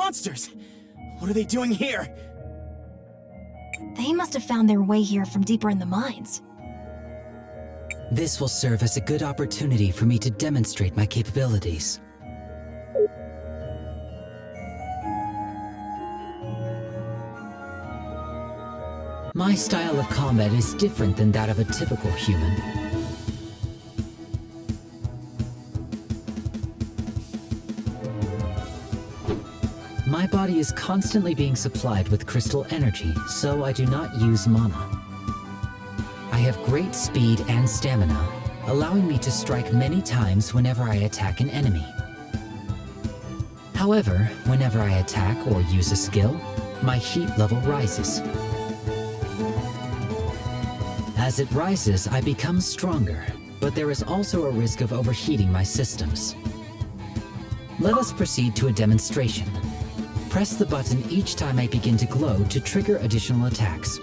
monsters! What are they doing here? They must have found their way here from deeper in the mines. This will serve as a good opportunity for me to demonstrate my capabilities. My style of combat is different than that of a typical human. My body is constantly being supplied with crystal energy, so I do not use mana. I have great speed and stamina, allowing me to strike many times whenever I attack an enemy. However, whenever I attack or use a skill, my heat level rises. As it rises, I become stronger, but there is also a risk of overheating my systems. Let us proceed to a demonstration. Press the button each time I begin to glow to trigger additional attacks.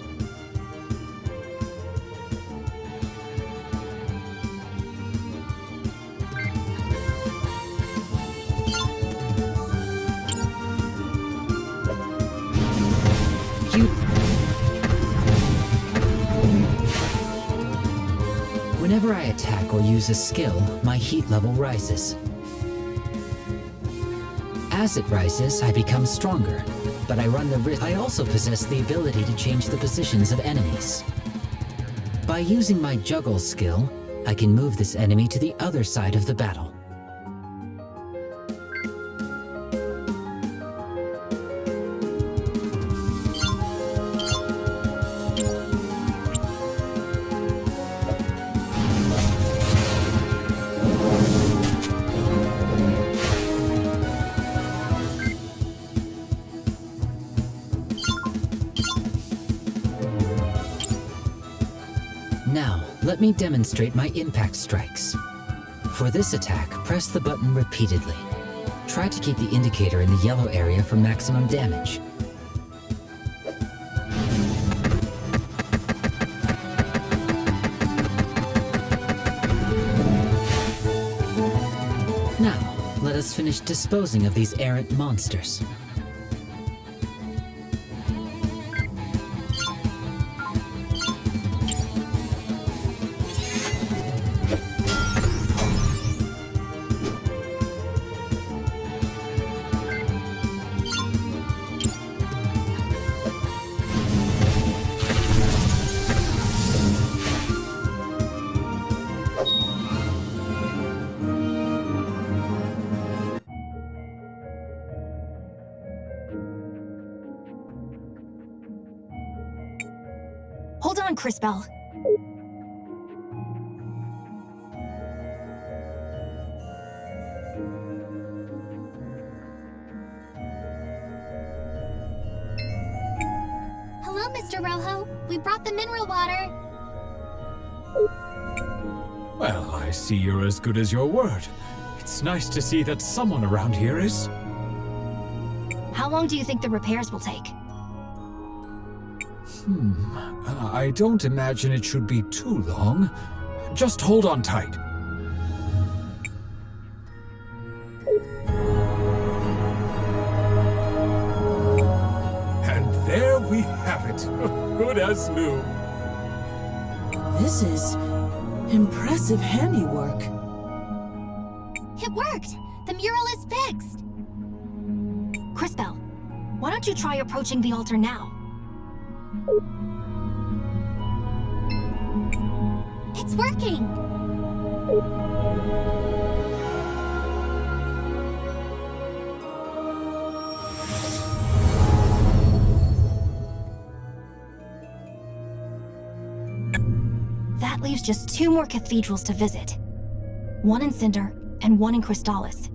Whenever I attack or use a skill, my heat level rises. As it rises, I become stronger, but I run the risk. I also possess the ability to change the positions of enemies. By using my juggle skill, I can move this enemy to the other side of the battle. Now, let me demonstrate my impact strikes. For this attack, press the button repeatedly. Try to keep the indicator in the yellow area for maximum damage. Now, let us finish disposing of these errant monsters. Hold on, CrisTales. Hello, Mr. Rojo. We brought the mineral water. Well, I see you're as good as your word. It's nice to see that someone around here is... How long do you think the repairs will take? I don't imagine it should be too long. Just hold on tight. And there we have it. Good as new. This is impressive handiwork. It worked! The mural is fixed! CrisTales, why don't you try approaching the altar now? It's working! That leaves just 2 more cathedrals to visit. One in Cinder and one in CrisTales.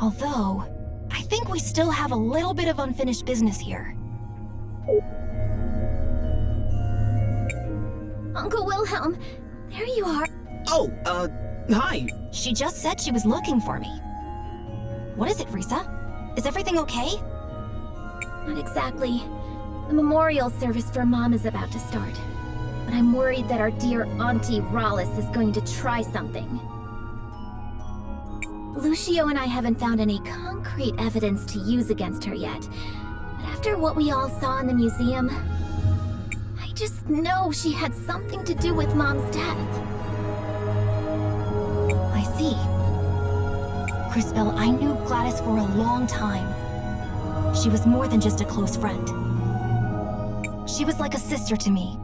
Although, I think we still have a little bit of unfinished business here. Uncle Wilhelm, there you are. Oh, hi. She just said she was looking for me. What is it, Risa? Is everything okay? Not exactly. The memorial service for Mom is about to start. But I'm worried that our dear Auntie Rallis is going to try something. Lucio and I haven't found any concrete evidence to use against her yet. But after what we all saw in the museum, I just know she had something to do with Mom's death. I see. CrisTales, I knew Gladys for a long time. She was more than just a close friend. She was like a sister to me.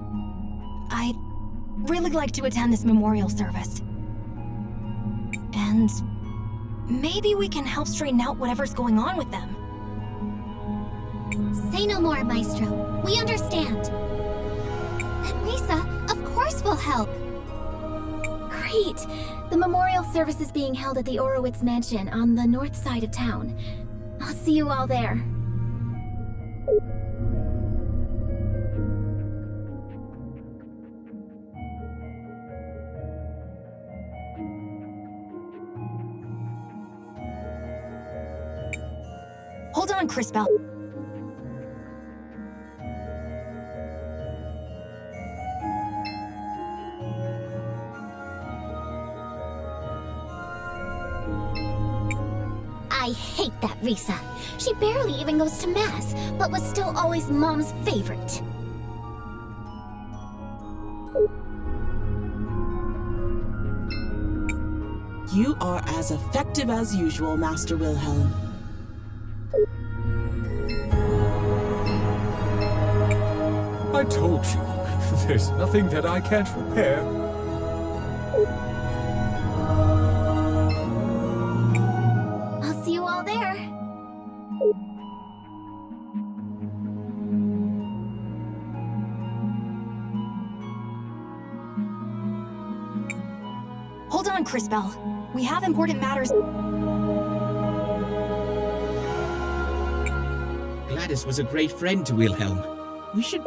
I'd really like to attend this memorial service. And maybe we can help straighten out whatever's going on with them. Say no more, Maestro. We understand. And Risa, of course we'll help. Great! The memorial service is being held at the Orowitz Mansion on the north side of town. I'll see you all there. Hold on, CrisTales. I hate that Risa. She barely even goes to Mass, but was still always Mom's favorite. You are as effective as usual, Master Wilhelm. I told you, there's nothing that I can't repair. I'll see you all there. Hold on, CrisTales. We have important matters. Gladys was a great friend to Wilhelm. We should...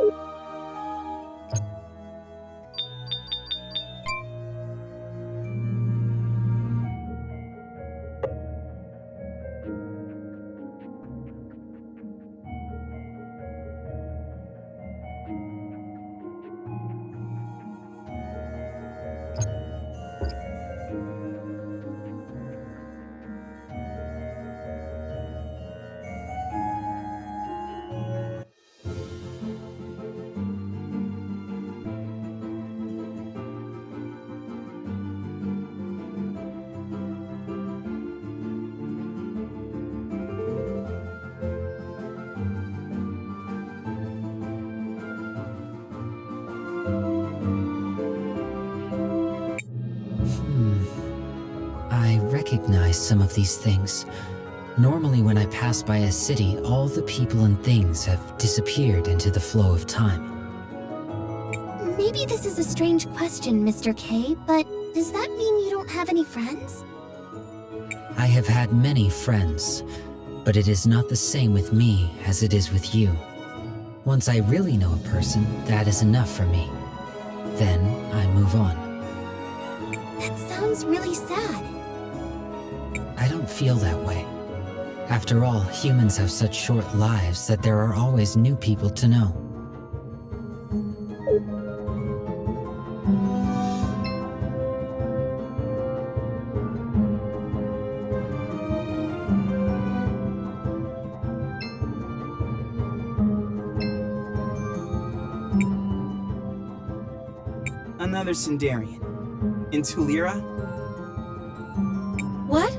I recognize some of these things. Normally when I pass by a city, all the people and things have disappeared into the flow of time. Maybe this is a strange question, Mr. K, but does that mean you don't have any friends? I have had many friends, but it is not the same with me as it is with you. Once I really know a person, that is enough for me. Then I move on. That sounds really sad. I don't feel that way. After all, humans have such short lives that there are always new people to know. Another Sindarian. In Tulira? What?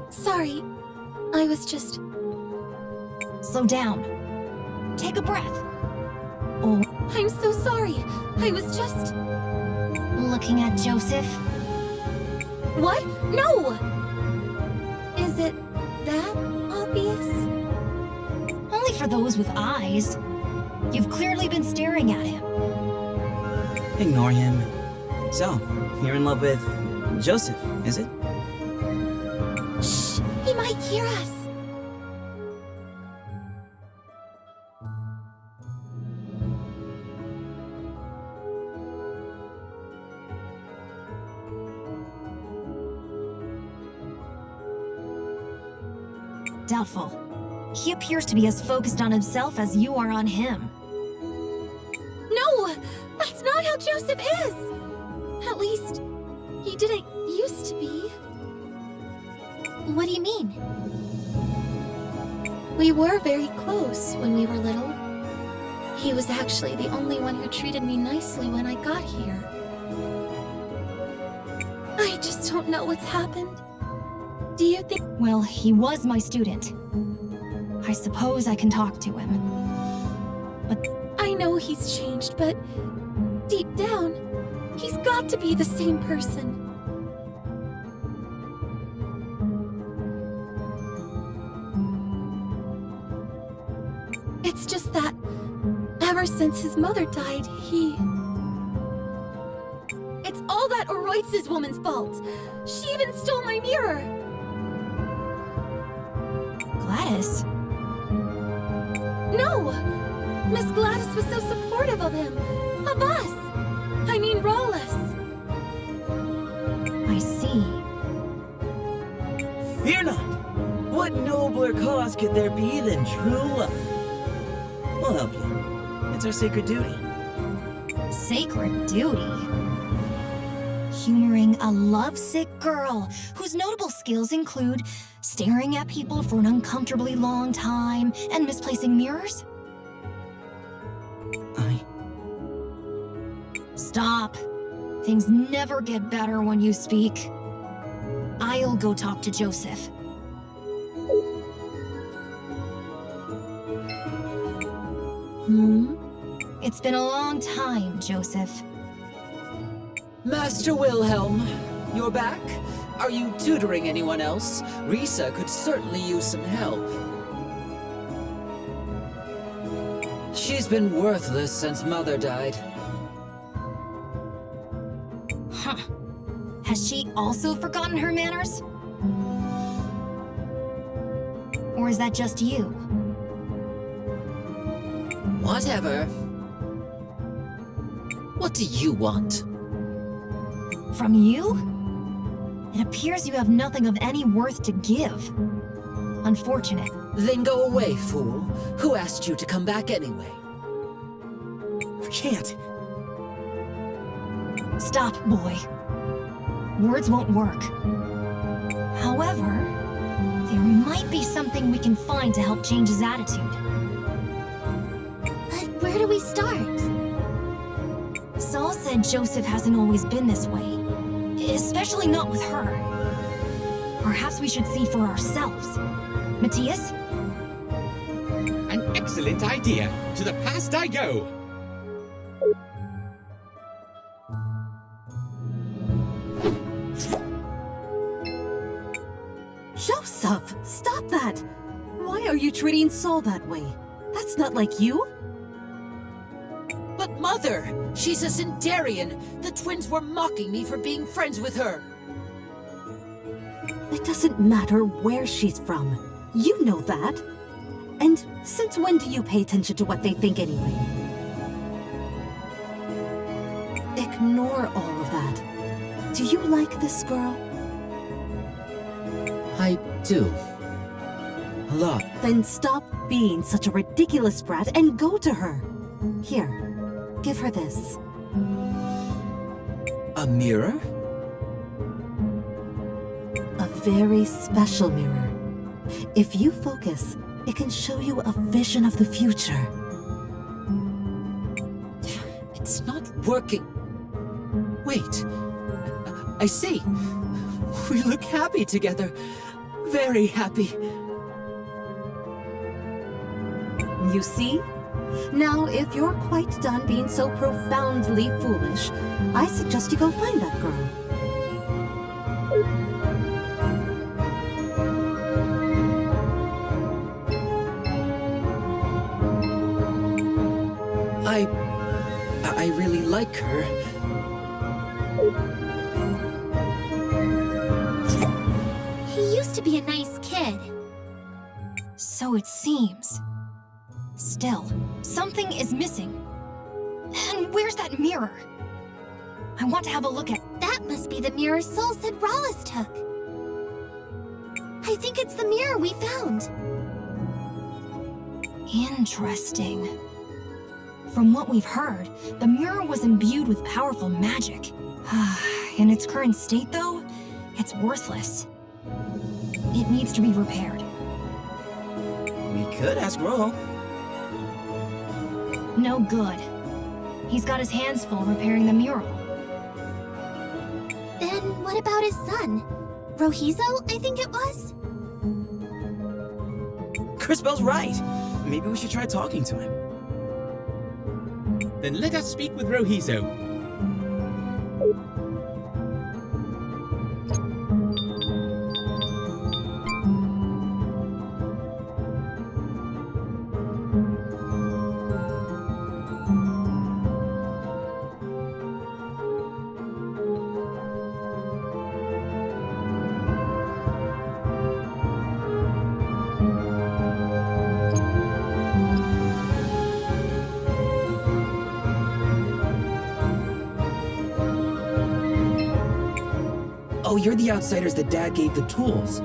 Sorry, I was just... Slow down. Take a breath. Oh, I'm so sorry. I was just... looking at Joseph? What? No! Is it that obvious? Only for those with eyes. You've clearly been staring at him. Ignore him. So, you're in love with Joseph, is it? Shh! He might hear us! Doubtful. He appears to be as focused on himself as you are on him. No! That's not how Joseph is! At least, he didn't used to be. What do you mean? We were very close when we were little. He was actually the only one who treated me nicely when I got here. I just don't know what's happened. Do you think— Well, he was my student. I suppose I can talk to him. But I know he's changed, but deep down, he's got to be the same person. It's just that ever since his mother died, It's all that Oroitz's woman's fault. She even stole my mirror. Gladys? No! Miss Gladys was so supportive of him. Of us. I mean, Rawless. I see. Fear not! What nobler cause could there be than true love? We'll help you. It's our sacred duty. Sacred duty? Humoring a lovesick girl whose notable skills include staring at people for an uncomfortably long time and misplacing mirrors? Stop. Things never get better when you speak. I'll go talk to Joseph. It's been a long time, Joseph. Master Wilhelm, you're back? Are you tutoring anyone else? Risa could certainly use some help. She's been worthless since Mother died. Huh. Has she also forgotten her manners? Or is that just you? Whatever. What do you want? From you? It appears you have nothing of any worth to give. Unfortunate. Then go away, fool. Who asked you to come back anyway? I can't. Stop, boy. Words won't work. However, there might be something we can find to help change his attitude. But where do we start? Saul said Joseph hasn't always been this way. Especially not with her. Perhaps we should see for ourselves. Matthias? An excellent idea. To the past I go. Joseph, stop that! Why are you treating Saul that way? That's not like you. But Mother, she's a Sindarian. The twins were mocking me for being friends with her. It doesn't matter where she's from. You know that. And since when do you pay attention to what they think anyway? Ignore all of that. Do you like this girl? I do. A lot. Then stop being such a ridiculous brat and go to her. Here, give her this. A mirror? A very special mirror. If you focus, it can show you a vision of the future. It's not working. Wait. I see. We look happy together. Very happy. You see? Now, if you're quite done being so profoundly foolish, I suggest you go find that girl. I really like her. He used to be a nice kid. So it seems. Still, something is missing. And where's that mirror? I want to have a look at— That must be the mirror Sol said Rawless took. I think it's the mirror we found. Interesting. From what we've heard, the mirror was imbued with powerful magic. In its current state, though, it's worthless. It needs to be repaired. We could ask Ro. No good. He's got his hands full repairing the mural. Then what about his son? Rohizo, I think it was? CrisTales right. Maybe we should try talking to him. Then let us speak with Rohizo. Oh, you're the outsiders that Dad gave the tools.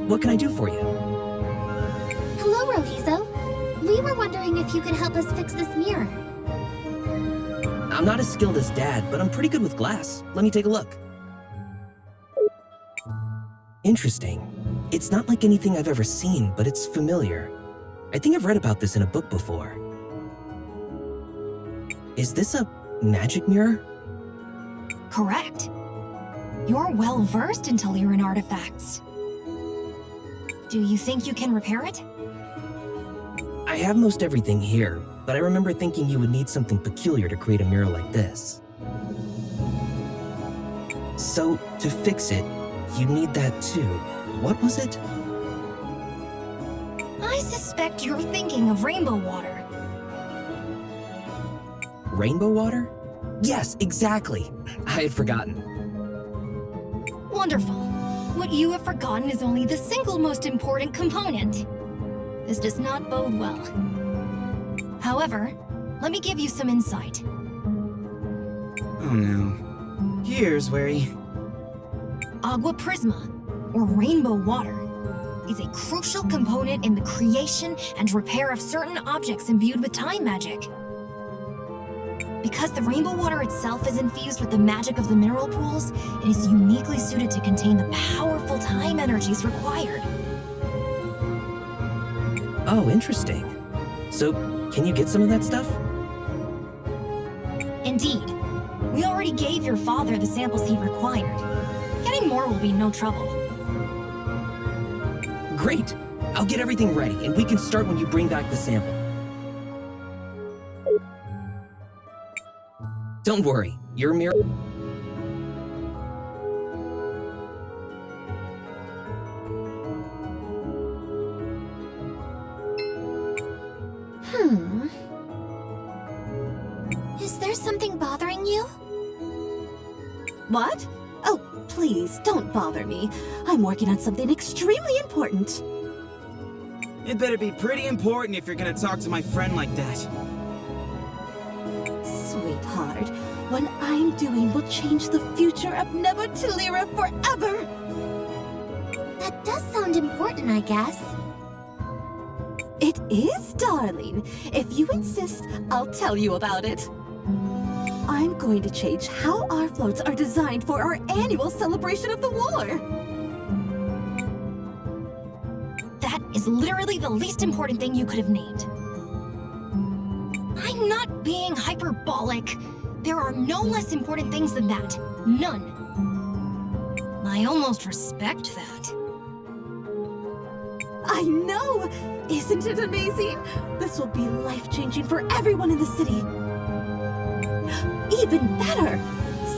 What can I do for you? Hello, Rohizo. We were wondering if you could help us fix this mirror. I'm not as skilled as Dad, but I'm pretty good with glass. Let me take a look. Interesting. It's not like anything I've ever seen, but it's familiar. I think I've read about this in a book before. Is this a magic mirror? Correct. You're well-versed in Tuliran artifacts. Do you think you can repair it? I have most everything here, but I remember thinking you would need something peculiar to create a mirror like this. So, to fix it, you'd need that too. What was it? I suspect you're thinking of rainbow water. Rainbow water? Yes, exactly. I had forgotten. Wonderful. What you have forgotten is only the single most important component. This does not bode well. However, let me give you some insight. Oh no. Here's worry. Agua Prisma, or rainbow water, is a crucial component in the creation and repair of certain objects imbued with time magic. Because the rainbow water itself is infused with the magic of the mineral pools, it is uniquely suited to contain the powerful time energies required. Oh, interesting. So, can you get some of that stuff? Indeed. We already gave your father the samples he required. Getting more will be no trouble. Great! I'll get everything ready, and we can start when you bring back the sample. Don't worry, your mirror... Is there something bothering you? What? Oh, please, don't bother me. I'm working on something extremely important. It better be pretty important if you're gonna talk to my friend like that. Sweetheart, what I'm doing will change the future of Neva Tulira forever! That does sound important, I guess. It is, darling. If you insist, I'll tell you about it. I'm going to change how our floats are designed for our annual celebration of the war. That is literally the least important thing you could have named. I'm not being hyperbolic. There are no less important things than that. None. I almost respect that. I know! Isn't it amazing? This will be life-changing for everyone in the city. Even better!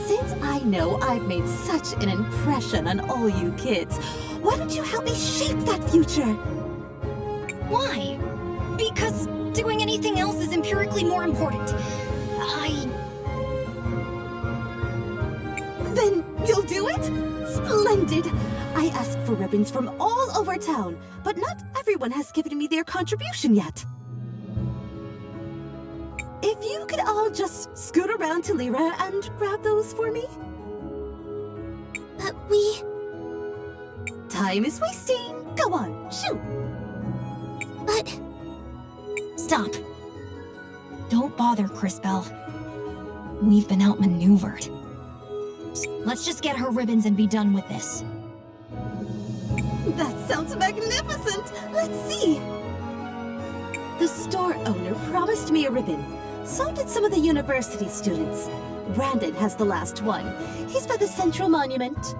Since I know I've made such an impression on all you kids, why don't you help me shape that future? Why? Because doing anything else is empirically more important. Then you'll do it? Splendid! I asked for ribbons from all over town, but not everyone has given me their contribution yet. If you could all just scoot around to Lyra and grab those for me? But we... Time is wasting. Go on, shoot! But... Stop. Don't bother, CrisTales. We've been outmaneuvered. Let's just get her ribbons and be done with this. That sounds magnificent! Let's see! The store owner promised me a ribbon. So did some of the university students. Brandon has the last one. He's by the Central Monument.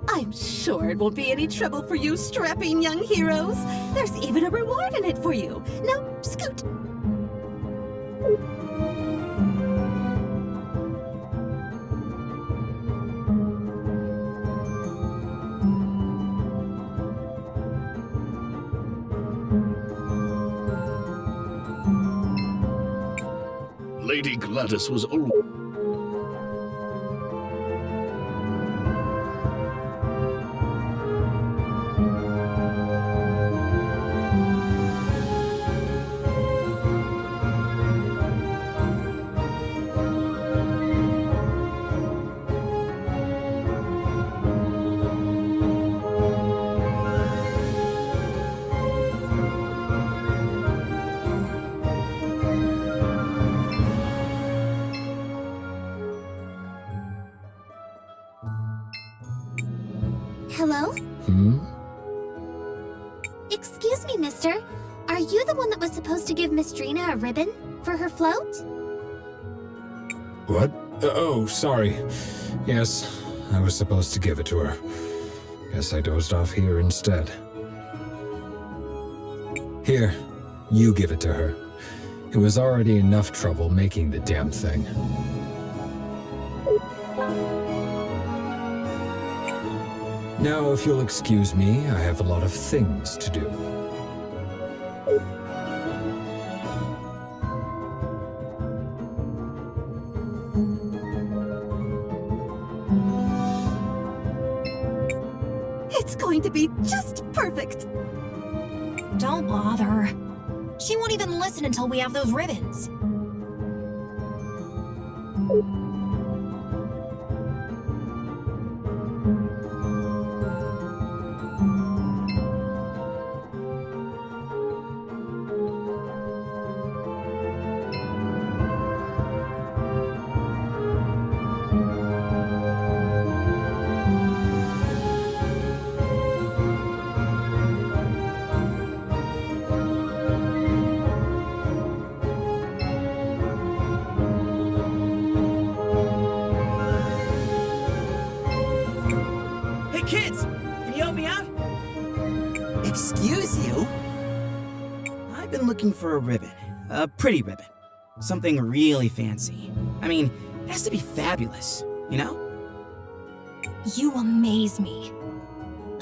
I'm sure it won't be any trouble for you strapping young heroes. There's even a reward in it for you. Now, scoot! Lady Gladys was always... Hello? Excuse me, mister. Are you the one that was supposed to give Miss Drina a ribbon for her float? What? Oh, sorry. Yes, I was supposed to give it to her. Guess I dozed off here instead. Here, you give it to her. It was already enough trouble making the damn thing. Now, if you'll excuse me, I have a lot of things to do. It's going to be just perfect! Don't bother. She won't even listen until we have those ribbons. Kids, can you help me out? Excuse you? I've been looking for a ribbon. A pretty ribbon. Something really fancy. I mean, it has to be fabulous, you know? You amaze me.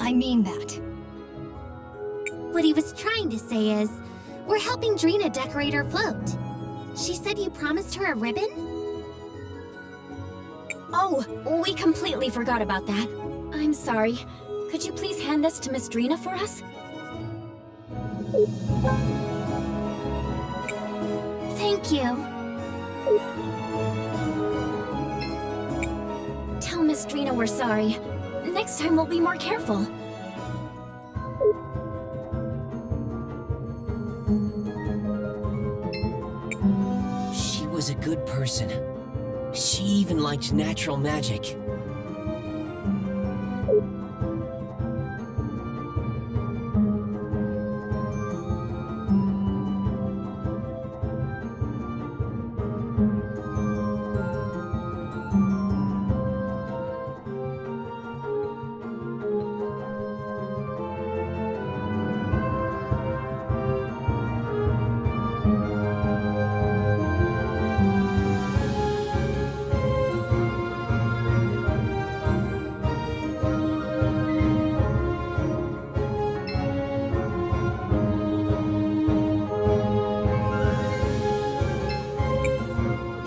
I mean that. What he was trying to say is, we're helping Drina decorate her float. She said you promised her a ribbon? Oh, we completely forgot about that. I'm sorry. Could you please hand this to Miss Drina for us? Thank you. Tell Miss Drina we're sorry. Next time we'll be more careful. She was a good person. She even liked natural magic.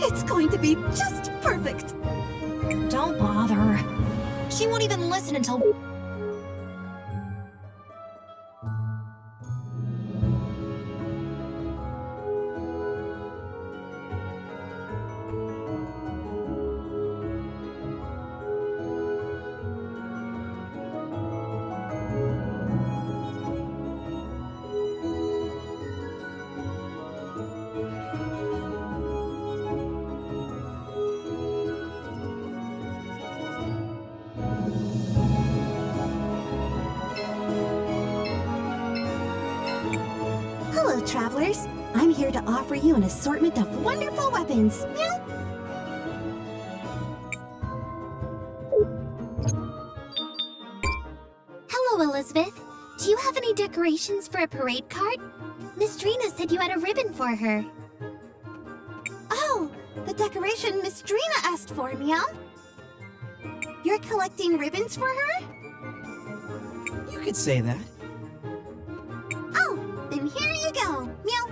It's going to be just perfect! Don't bother. She won't even listen until... Hello, travelers. I'm here to offer you an assortment of wonderful weapons. Meow. Hello, Elizabeth. Do you have any decorations for a parade cart? Miss Drina said you had a ribbon for her. Oh, the decoration Miss Drina asked for, Meow. You're collecting ribbons for her? You could say that. Oh, then here you go. Meow.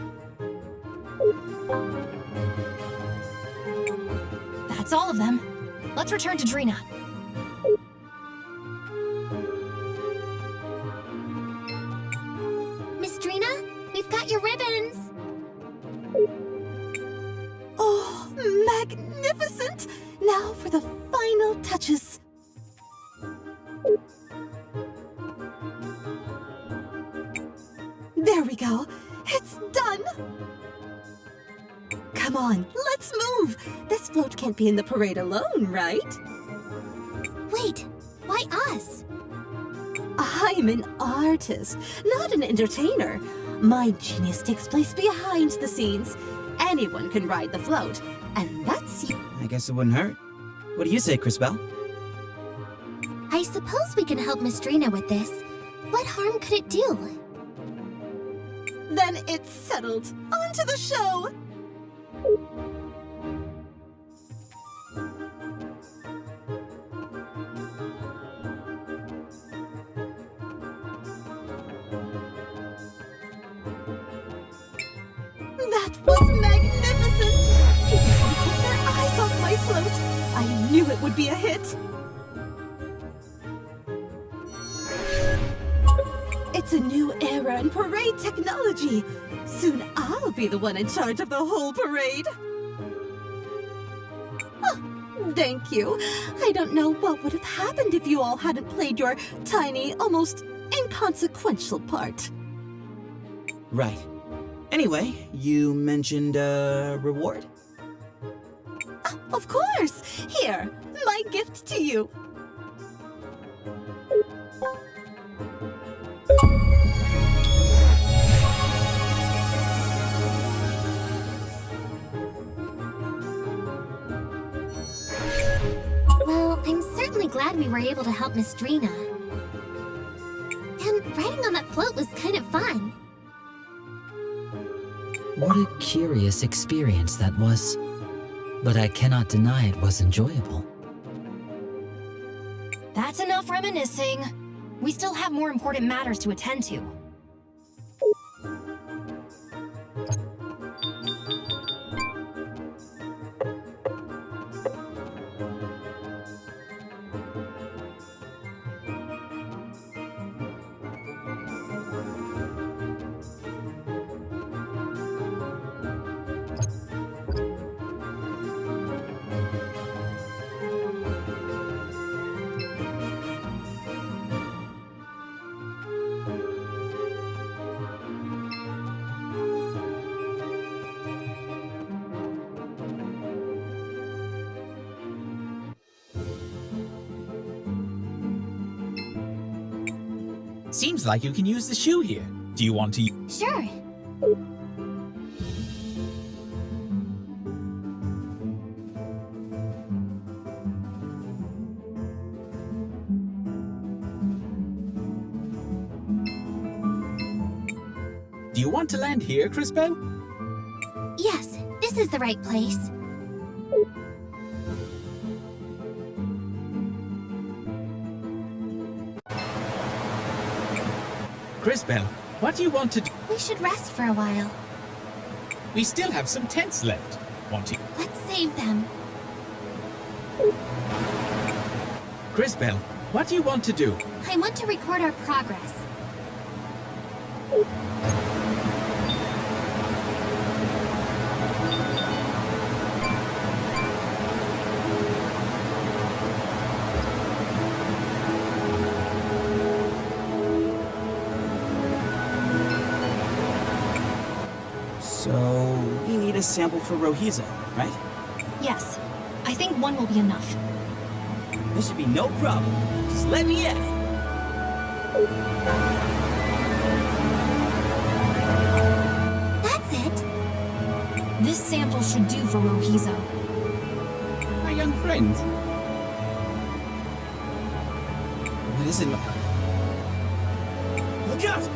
That's all of them. Let's return to Drina. Miss Drina, we've got your ribbons. Oh, magnificent! Now for the final touches. There we go. It's done. Come on, let's move. This float can't be in the parade alone, right? Wait, why us? I'm an artist, not an entertainer. My genius takes place behind the scenes. Anyone can ride the float, and that's you. I guess it wouldn't hurt. What do you say, CrisTales? I suppose we can help Miss Drina with this. What harm could it do? Then it's settled. On to the show! That was magnificent! People couldn't take their eyes off my float. I knew it would be a hit. It's a new era in parade technology. Soon I'll be the one in charge of the whole parade. Oh, thank you. I don't know what would have happened if you all hadn't played your tiny, almost inconsequential part. Right. Anyway, you mentioned a reward? Of course! Here, my gift to you. Well, I'm certainly glad we were able to help Miss Drina. And riding on that float was kind of fun. What a curious experience that was. But I cannot deny it was enjoyable. That's enough reminiscing. We still have more important matters to attend to. Seems like you can use the shoe here. Do you want to? Sure. Do you want to land here, CrisTales? Yes, this is the right place. CrisTales, what do you want to do? We should rest for a while. We still have some tents left. Want to? Let's save them. CrisTales, what do you want to do? I want to record our progress. So, we need a sample for Rohizo, right? Yes. I think one will be enough. This should be no problem. Just let me at it. This sample should do for Rohizo. My young friend. What is it? Look out!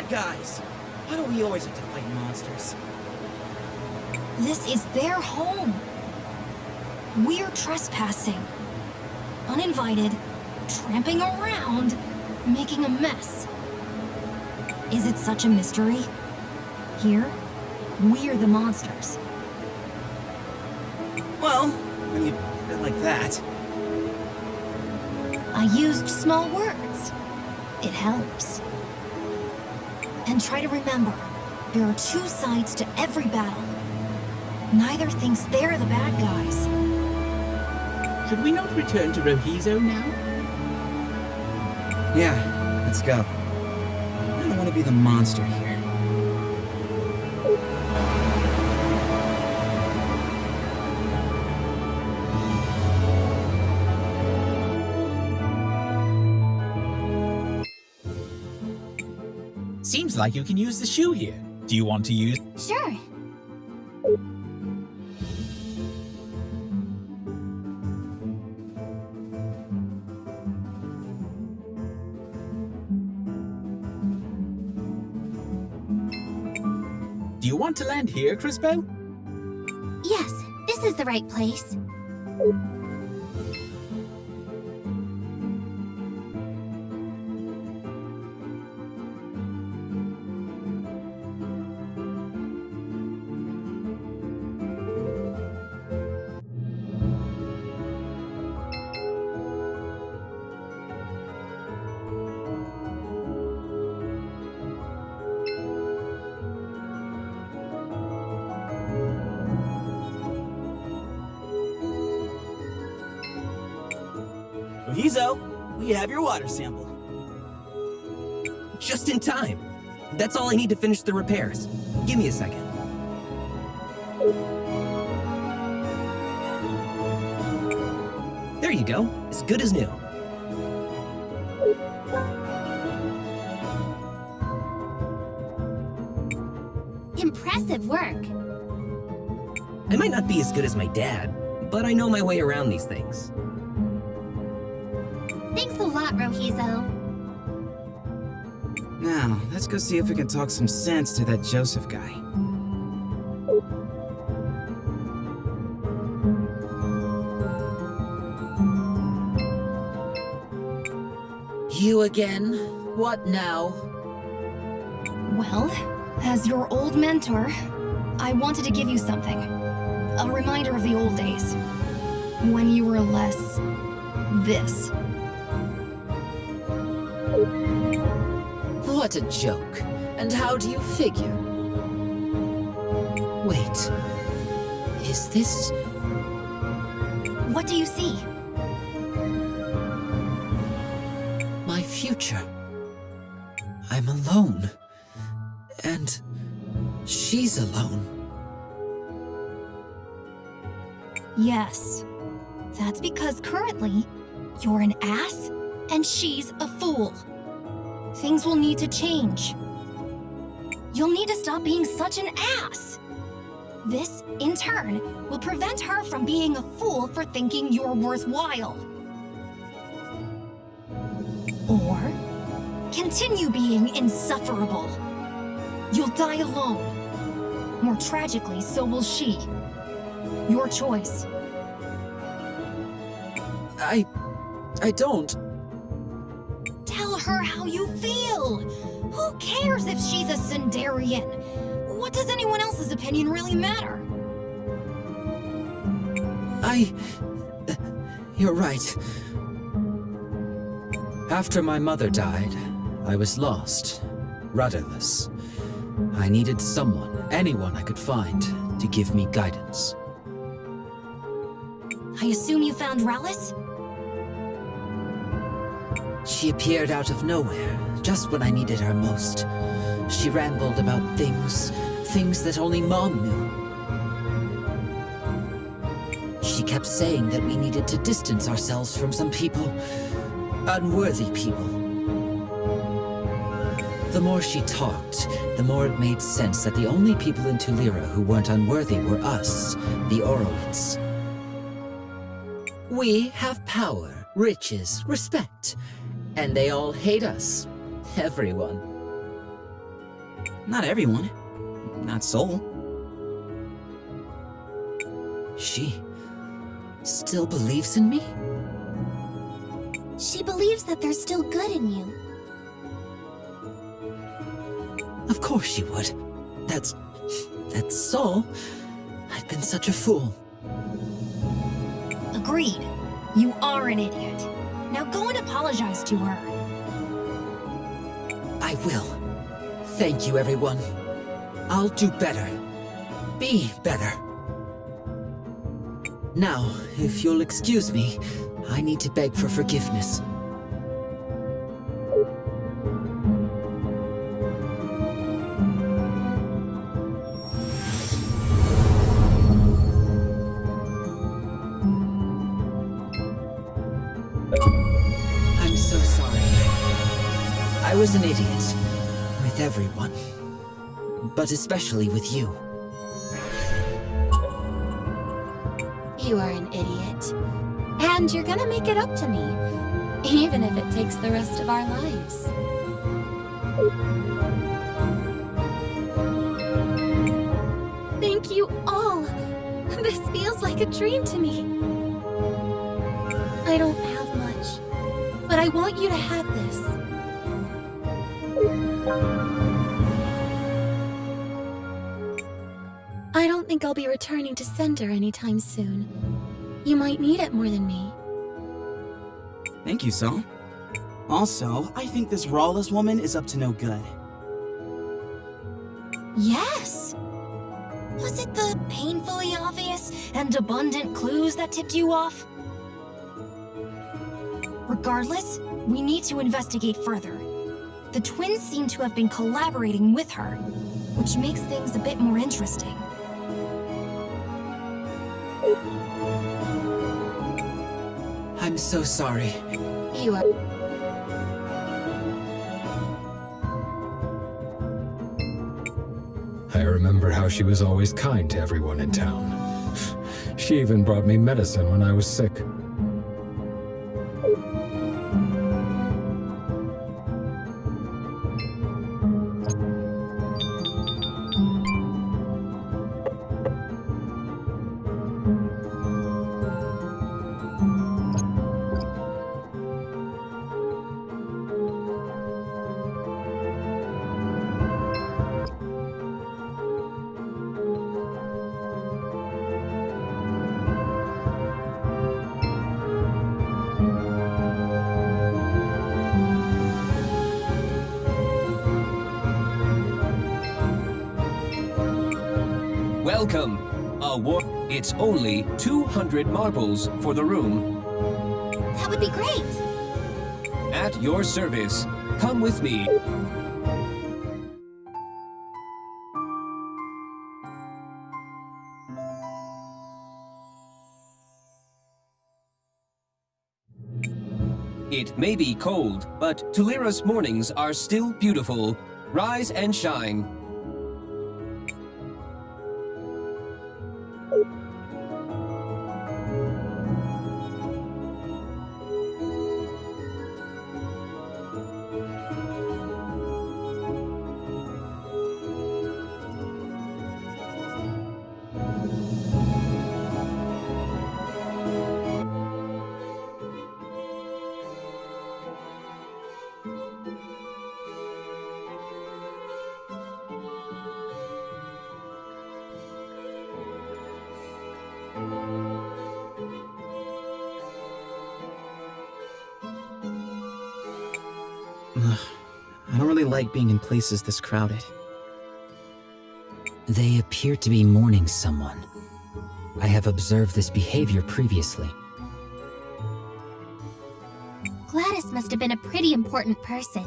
Guys, why do we always have to fight monsters? This is their home. We're trespassing. Uninvited, tramping around, making a mess. Is it such a mystery? Here, we're the monsters. Well, when you put it like that... I used small words. It helps. And try to remember, there are two sides to every battle. Neither thinks they're the bad guys. Should we not return to Rohizo now? Yeah, let's go. I don't want to be the monster here. Seems like you can use the shoe here. Do you want to use... Sure. Do you want to land here, CrisTales? Yes, this is the right place. Rouhizo, we have your water sample. Just in time. That's all I need to finish the repairs. Give me a second. There you go. As good as new. Impressive work. I might not be as good as my dad, but I know my way around these things. Thanks a lot, Rouhizo. Now, let's go see if we can talk some sense to that Joseph guy. You again? What now? Well, as your old mentor, I wanted to give you something. A reminder of the old days. When you were less... this. What a joke. And how do you figure? Wait. Is this... What do you see? my future? I'm alone. And she's alone. Yes. That's because currently, you're an ass and she's a fool. Things will need to change. You'll need to stop being such an ass. This, in turn, will prevent her from being a fool for thinking you're worthwhile. Or continue being insufferable. You'll die alone. More tragically, so will she. Your choice. I don't. Tell her how you feel. Who cares if she's a Sindarian? What does anyone else's opinion really matter? You're right. After my mother died, I was lost, rudderless. I needed someone, anyone I could find, to give me guidance. I assume you found Rallis? She appeared out of nowhere, just when I needed her most. She rambled about things that only Mom knew. She kept saying that we needed to distance ourselves from some people, unworthy people. The more she talked, the more it made sense that the only people in Tulira who weren't unworthy were us, the Orowitz. We have power, riches, respect, and they all hate us. Everyone. Not everyone. Not Soul. She still believes in me? She believes that there's still good in you. Of course she would. That's Soul. I've been such a fool. Agreed. You are an idiot. Now go and apologize to her. I will. Thank you, everyone. I'll do better. Be better. Now, if you'll excuse me, I need to beg for forgiveness. I'm so sorry. I was an idiot. With everyone. But especially with you. You are an idiot. And you're gonna make it up to me, even if it takes the rest of our lives. Thank you all. This feels like a dream to me. I don't have much, but I want you to have this. I don't think I'll be returning to Sender anytime soon. You might need it more than me. Thank you, Sol. Also, I think this Rawless woman is up to no good. Yes! Was it the painfully obvious and abundant clues that tipped you off? Regardless, we need to investigate further. The twins seem to have been collaborating with her, which makes things a bit more interesting. I'm so sorry. You are. I remember how she was always kind to everyone in town. She even brought me medicine when I was sick. Welcome. It's only 200 marbles for the room. That would be great. At your service. Come with me. It may be cold, but Tulira's mornings are still beautiful. Rise and shine. I don't really like being in places this crowded. They appear to be mourning someone. I have observed this behavior previously. Gladys must have been a pretty important person.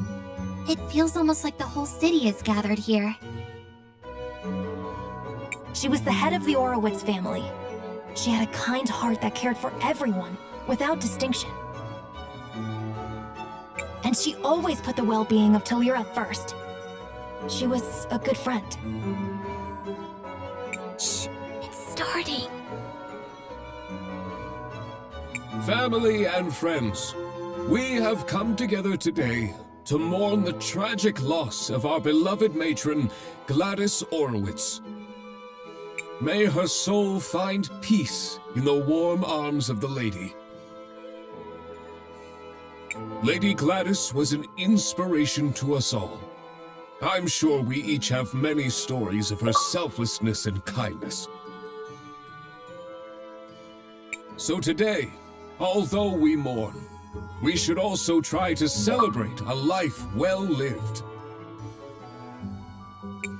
It feels almost like the whole city is gathered here. She was the head of the Orowitz family. She had a kind heart that cared for everyone, without distinction. And she always put the well-being of Tulira first. She was a good friend. Shh, it's starting. Family and friends, we have come together today to mourn the tragic loss of our beloved matron, Gladys Orowitz. May her soul find peace in the warm arms of the Lady. Lady Gladys was an inspiration to us all. I'm sure we each have many stories of her selflessness and kindness. So today, although we mourn, we should also try to celebrate a life well lived.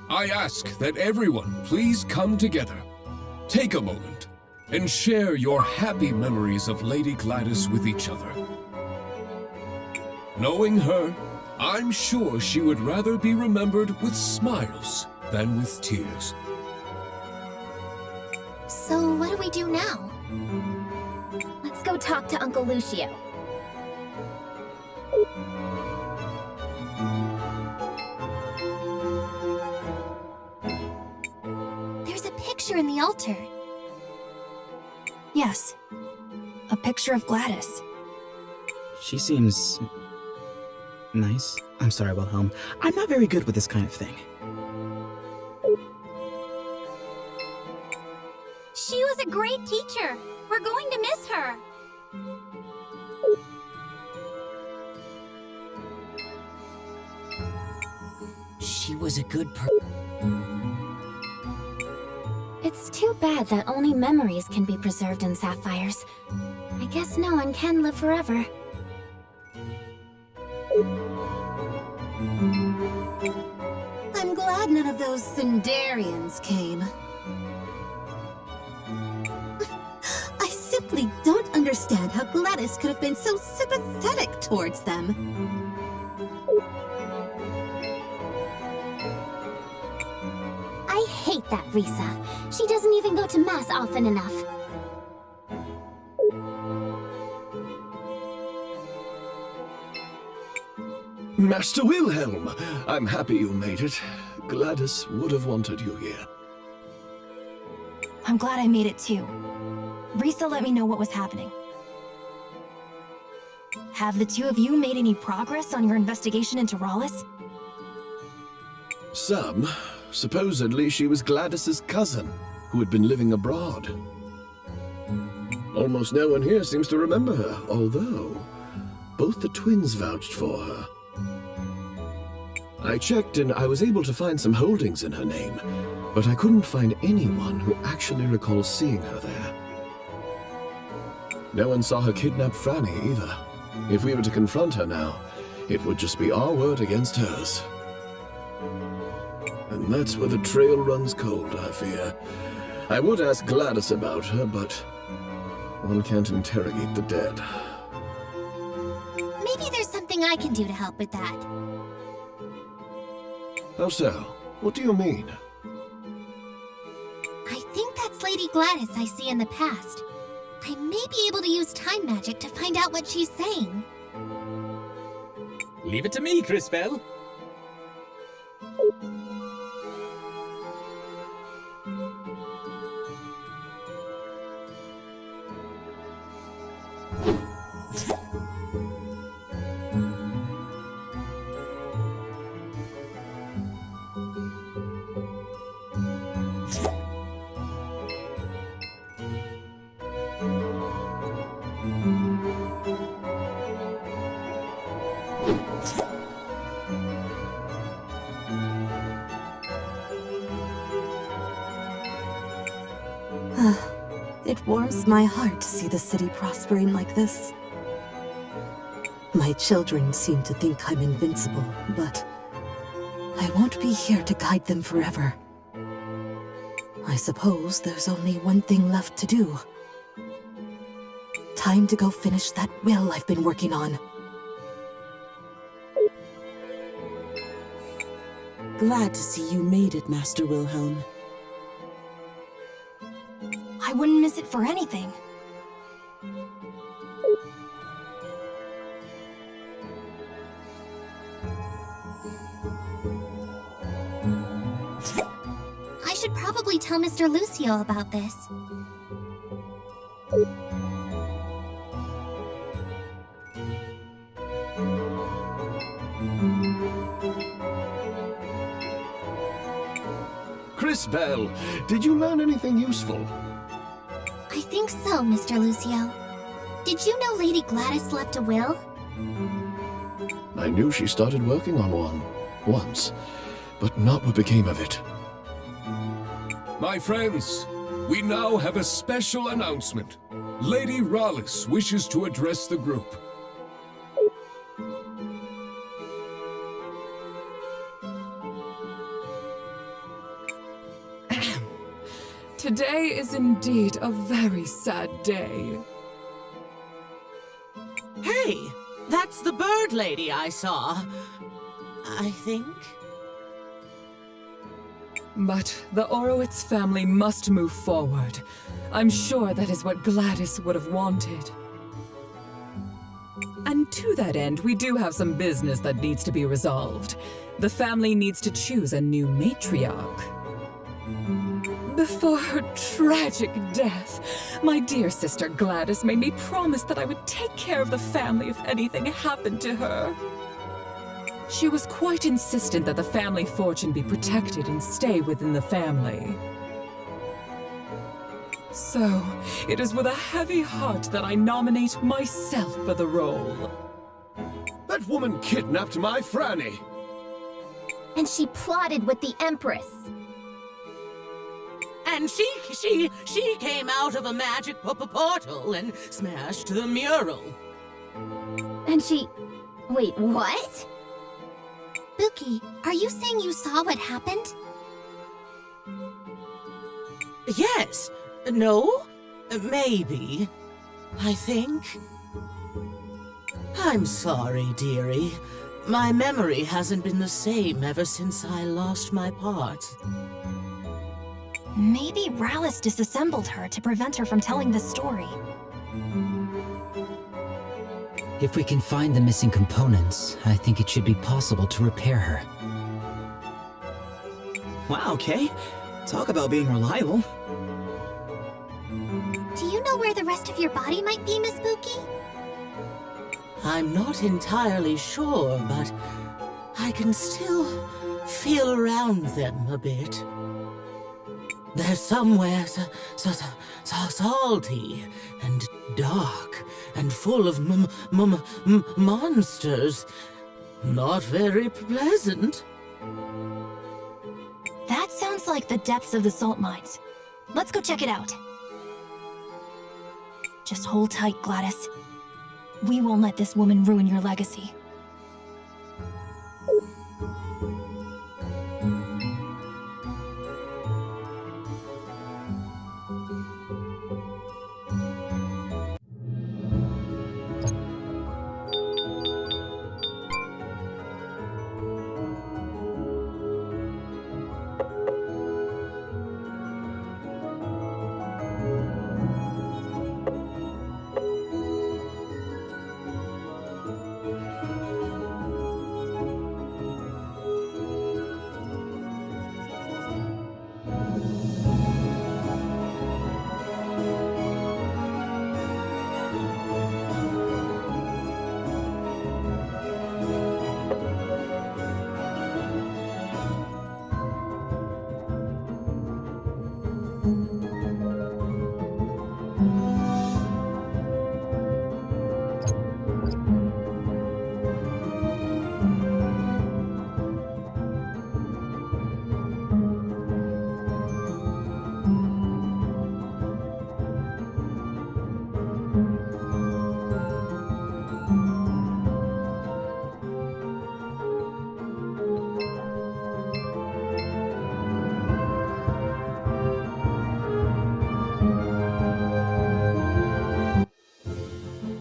I ask that everyone please come together, take a moment, and share your happy memories of Lady Gladys with each other. Knowing her, I'm sure she would rather be remembered with smiles than with tears. So what do we do now? Let's go talk to Uncle Lucio. There's a picture in the altar. Yes, a picture of Gladys. She seems nice. I'm sorry, Wilhelm. I'm not very good with this kind of thing. She was a great teacher. We're going to miss her. She was a good It's too bad that only memories can be preserved in sapphires. I guess no one can live forever. I'm glad none of those Sindarians came. I simply simply don't understand how Gladys could have been so sympathetic towards them. I hate that Risa. She doesn't even go to Mass often enough. Master Wilhelm, I'm happy you made it. Gladys would have wanted you here. I'm glad I made it too. Risa let me know what was happening. Have the two of you made any progress on your investigation into Rawlis? Some. Supposedly she was Gladys's cousin, who had been living abroad. Almost no one here seems to remember her, although both the twins vouched for her. I checked and I was able to find some holdings in her name, but I couldn't find anyone who actually recalls seeing her there. No one saw her kidnap Franny either. If we were to confront her now, it would just be our word against hers. And that's where the trail runs cold, I fear. I would ask Gladys about her, but one can't interrogate the dead. Maybe there's something I can do to help with that. How so? What do you mean? I think that's Lady Gladys I see in the past. I may be able to use time magic to find out what she's saying. Leave it to me, CrisTales. It warms my heart to see the city prospering like this. My children seem to think I'm invincible, but I won't be here to guide them forever. I suppose there's only one thing left to do. Time to go finish that will I've been working on. Glad to see you made it, Master Wilhelm. I wouldn't miss it for anything. I should probably tell Mr. Lucio about this. CrisTales, did you learn anything useful? I think so, Mr. Lucio. Did you know Lady Gladys left a will? I knew she started working on one, once, but not what became of it. My friends, we now have a special announcement. Lady Rawlis wishes to address the group. Today is indeed a very sad day. Hey, that's the bird lady I saw. I think. But the Orowitz family must move forward. I'm sure that is what Gladys would have wanted. And to that end, we do have some business that needs to be resolved. The family needs to choose a new matriarch. Before her tragic death, my dear sister Gladys made me promise that I would take care of the family if anything happened to her. She was quite insistent that the family fortune be protected and stay within the family. So, it is with a heavy heart that I nominate myself for the role. That woman kidnapped my Franny! And she plotted with the Empress. And she came out of a magic portal and smashed the mural. And she... Wait, what? Buki, are you saying you saw what happened? Yes. No? Maybe. I think. I'm sorry, dearie. My memory hasn't been the same ever since I lost my parts. Maybe Rallis disassembled her to prevent her from telling the story. If we can find the missing components, I think it should be possible to repair her. Wow, Kay. Talk about being reliable. Do you know where the rest of your body might be, Miss Spooky? I'm not entirely sure, but I can still feel around them a bit. They're somewhere salty and dark and full of monsters. Not very pleasant. That sounds like the depths of the salt mines. Let's go check it out. Just hold tight, Gladys. We won't let this woman ruin your legacy.